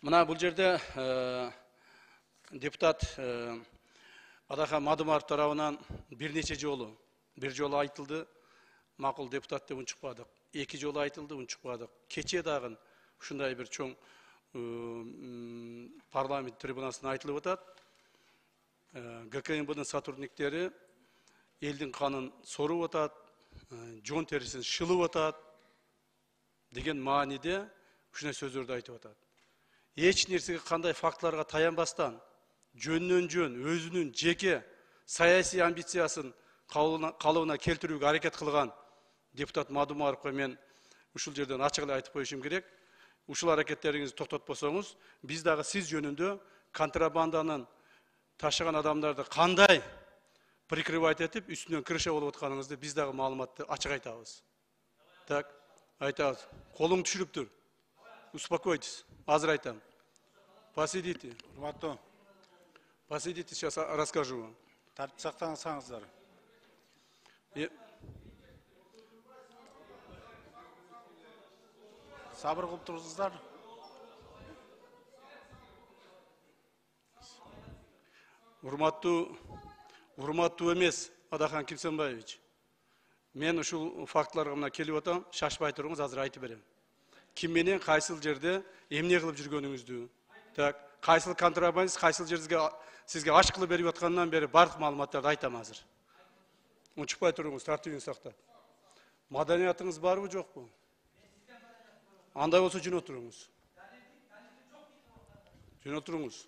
Мына бұл жерде депутат Адахан Мадумаров тарабынан бир жолу айтылды, мақұл депутат деп унчукпадык. 2 жолу айтылды, унчукпадык. Кече дагы ушундай бир чоң парламент трибунасына айтылып атат. ГКМБнын сотрудниктери элдин канын соруп атат, жон терисин шылып атат деген мааниде ушундай сөздөрдү айтып атат. Эч нерсеге кандай фактыларга таянбастан, жөн өзүнүн жеке саясий амбициясын калыбына келтирүүгө аракет кылган депутат Мадумаровго мен ушул жерден ачык эле айтып коюшум керек. Ушул аракеттериңизди токтотпосоңуз, биз дагы сиз жөнүндө контрабанданын ташыган адамдарды кандай прикрывать этип, үстүнөн крыша болуп атканыңызды биз дагы маалыматты ачык айтабыз. Так, айтабыз. Колуң түшүрүп тур. Успокойтесь. Азыр айтам. Посидите. Посидите, сейчас расскажу вам. Тартип сактаңыздар. Сабыр кылып турсуздар. Урматтуу эмес Адахан Кимсенбаевич. Мен ушул фактыларга мына келип атам, шашпай туруңуз, азыр айтып берем. Ким менен кайсыл жерде эмне кылып жүргөнүңүздү, так, кайсыл контрабандист, кайсыл жерге сизге аш кылып берип аткандан бери бардык маалыматтарды айтам азыр. Унчукпай туруңуз, тартибиңизди сактап. Маданиятыңыз барбы, жокпу? Андай болсо жөн отуруңуз. Жөн отуруңуз.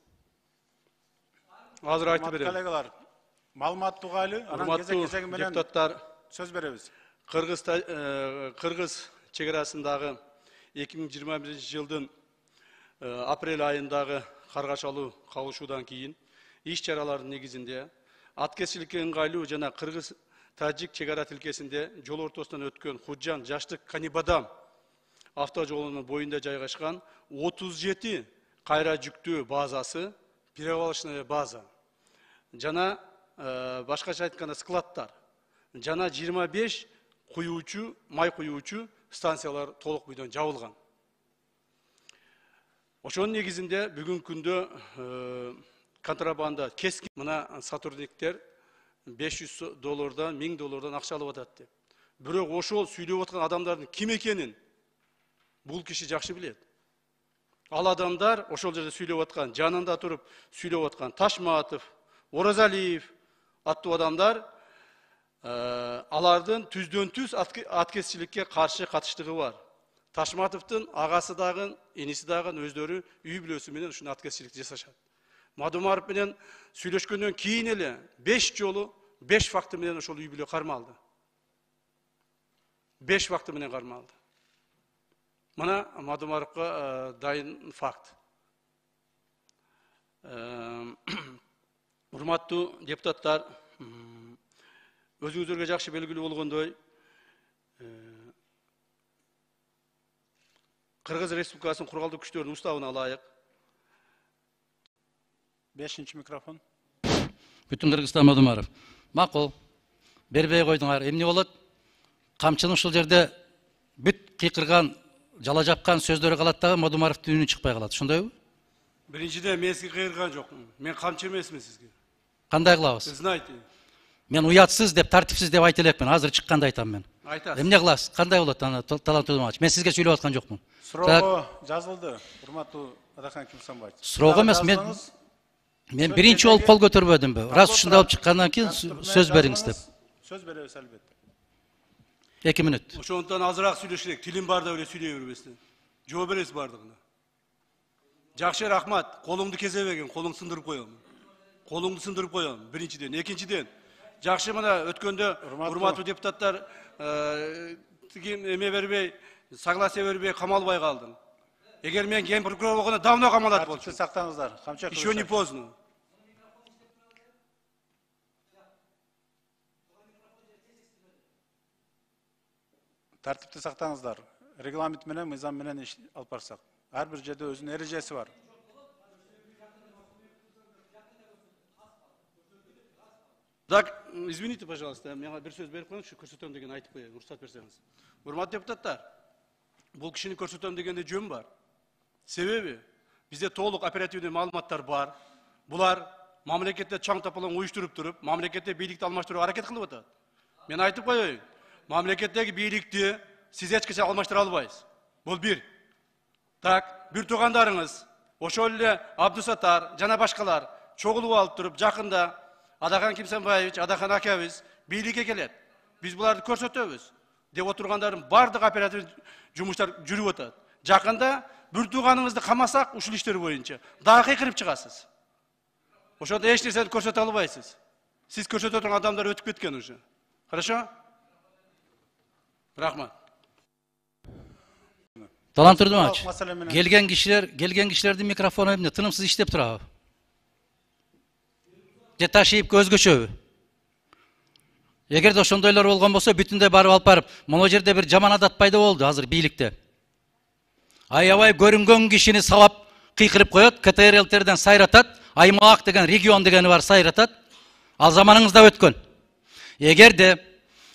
Азыр айтып берем. Коллегалар, маалымат тугайлы, анан кезек-кезеги менен депутаттар, сөз беребиз. Кыргыз чегарасындагы 2021 жылдын апрель айындагы каргашалуу калышуудан кийин иш чаралардын негизинде аткезчиликке ыңгайлуу жана Кыргыз-Тажик чегара тилкесинде жол ортосунан өткөн Худжан Жаштык Канибадам автожолунун боюнда жайгашкан 37 кайра жүктөө базасы, перевалочная база жана башкача айтканда складтар жана 25 куюучу, май куюучу станциялар толук бойдон жабылган. Ошонун негизинде бүгүнкү күндө контрабанда кескин мына сотрудниктер $500 $1000 акча алып атат деп. Бирок ошол сүйлөп аткан адамдардын ким экенин бул киши жакшы билет. Ал адамдар ошол жерде сүйлөп аткан, жанында туруп сүйлөп аткан Ташматов, Оразалиев аттуу адамдар алардын түздөн түз аткезчиликке каршы катыштыгы бар. Ташматовдун агасы дагы, эниси дагы өздөрү үй бүлөсү менен ушуну аткезчиликти жасашат. Мадумаров менен сүйлөшкөндөн кийин эле 5 жолу 5 факты менен ошол үй бүлө кармалды. 5 факты менен кармалды. Мына Мадумаровго дайын факт. Урматтуу депутаттар, өзүңүздөргө жакшы белгилүү болгондой, Кыргыз Республикасынын кургалдуу күчтөрүнүн уставына ылайык 5-чи микрофон. Бүтүн Кыргызстан Мадумаров. Макул. Бербей койдуңар. Эмне болот? Камчынын ушул жерде бүт кыйкырган, жала жапкан сөздөрү калат дагы Мадумаровдун үнү чыкпай калат. Ошондойбу? Биринчиден мен сизге кыйырган жокмун. Мен камчы эмесмин сизге. Кандай кылабыз? Знаете. Мен уятсыз деп, тартипсиз деп айта элекмин. Азыр чыкканда айтам мен. Айтасыз. Эмне кыласыз? Кандай болот аны талант өдүмач? Мен сизге сүйлөп аткан жокмун. Суроого жазылды. Урматтуу Адахан Кимсенбаевич. Суроого эмес, мен биринчи болуп кол көтөрбөдүмбү? Раз ушундай болуп чыккандан кийин сөз бериңиз деп. Сөз беребиз албетте. 2 мүнөт. Ошондон азыраак сүйлөшөлүк. Тилим бар деп эле сүйлөй бербестен. Жооп бересиз бардыгына. Жакшы, рахмат. Колуңду кезебегин, колуңду сындырып коем. Колуңду сындырып коем. Биринчиден, экинчиден. Жакшы, мына өткөндө урматтуу депутаттар эме бербей, согласие бербей камалбай калдым. Эгер мен ген прокурор болгондо давно камалат болчу. Сактаңыздар. Камча Еще не поздно. Тартипти сактаңыздар. Регламент менен, мыйзам менен иш алып барсак. Ар бир жерде өзүнүн эрежеси бар. Так, извините, пожалуйста, мага бир сөз берип коюңузчу, көрсөтөм деген айтып коеюн, уруксат берсеңиз. Урматтуу депутаттар, бул кишини көрсөтөм дегенде жөн бар. Себеби Bizde толық оперативный маалыматтар бар. Бұлар мамлекетте чаң тапалаң uyuşturup тұрып, мамлекетте бийликти алмаштырууга аракет кылып атат. Мен айтып коеюн. Мамлекеттеги бийликти сиз эч качан алмаштыра албайсыз. Бул бир. Так, бир туугандарыңыз, ошол эле Абдусаттар жана башкалар чогулуп алып туруп, жакында Адахан Кимсенбаевич, Адахан акабыз бийликке келет. Биз буларды көрсөтөбүз деп отургандардын бардык оператив жумуштар жүрүп атат. Жакында бир тууганыңызды камасак, ушул иштер боюнча дагы кыйкырып чыгасыз. Ошондо эч нерсени көрсөтө албайсыз. Сиз көрсөтө турган адамдар өтүп кеткен уже. Хорошо? Рахмат. Талан Турдумович, Маселе менен. келген кишилердин микрофону эмне тынымсыз иштеп турабы? Же ташыйып өзгөчөбү? Эгерде ошондойлор болгон болсо, бүтүндөй барып алып барып, могу жерде бир жаман адат пайда болду азыр бийликте. Аябай көрүнгөн кишини сабап кыйкырып коет, КТРЛтерден сайратат, аймак деген, регион дегени бар сайратат. Ал заманыңызда өткөн. Эгерде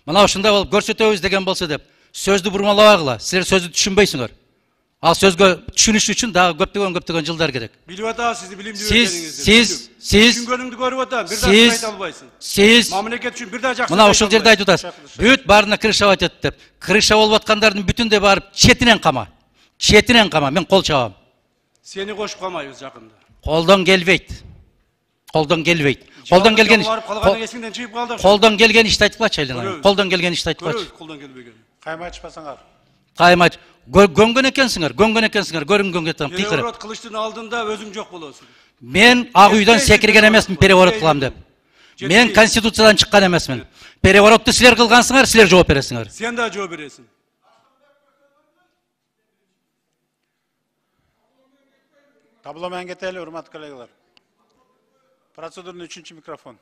мына ушундай болуп көрсөтөбүз деген болсо деп, сөздү бурмалабагыла. Силер сөздү түшүнбөйсүңөр. Ал сөзгө түшүнүш үчүн дагы көптөгөн жылдар керек. Билип атабыз сизди билимдүү Сиз түшүнгөнүңдү көрүп атам. Бир дагы айта албайсың. Сиз Мамлекет үчүн бир дагы жакшы. мына ушул жерде айтып атасыз. Бүт баарына крыша батат деп. Крыша болуп аткандардын бүтүндөй барып четинен кама. Четинен кама, мен кол чабам. Сени кошуп калмайбыз жакында. Колдон келбейт. Колдон келбейт. Колдон келген эсиңден чыгып калды. колдон келген ишти айтып калчы айланайын. Колдон келген ишти айтып калчы. Көрөбүз колдон келбеген. Кайма ачпасаңар. Каймач, гөнгөн экенсиңер, көрүнгөн кетем, кыйкырып. Переворот кылыштын алдында өзүң жок болосуң. Мен ак үйдөн секирген эмесмин переворот кылам деп. Мен конституциядан чыккан эмесмин. Переворотту силер кылгансыңар, силер жооп бересиңер. Сен да жооп бересиң. Табло менен кетели, урматтуу коллегалар. Процедурный 3-микрофон.